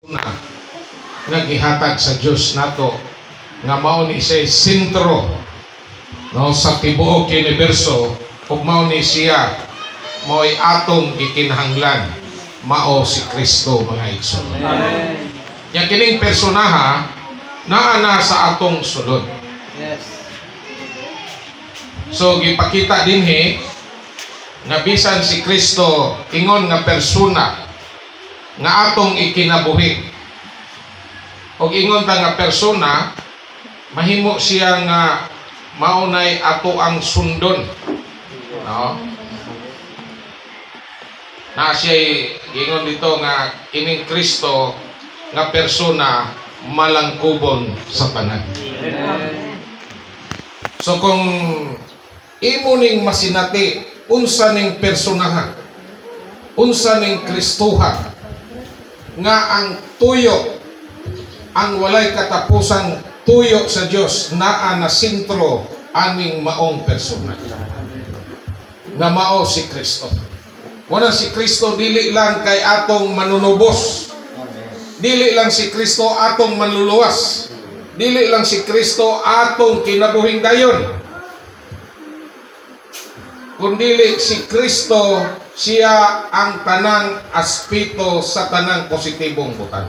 nga gihatag sa Dios nato nga mao ni siya sentro no sa tibuok universo ug mao ni siya mo'y atong gikinahanglan mao si Kristo mga igsoon. Amen. Yang kining personaha naa na sa atong sulod. Yes. So gipakita dinhi nga bisan si Kristo ingon nga persona nga atong ikinabuhi. Og ingon ta nga persona mahimo siya nga maunay ato ang sundon. No? Na siya ingon dito nga kining Kristo nga persona malangkubon sa tanan. So kung imo ning masinati unsa ning personahan, unsa ning Kristohan nga ang tuyo, ang walay katapusan tuyo sa Dios naa na sentro aning maong persona nga mao si Kristo. Wala si Kristo dili lang kay atong manunubos, dili lang si Kristo atong manluluwas, dili lang si Kristo atong kinabuhing dayon, kundi si Kristo siya ang tanang aspeto sa tanang positibong butang.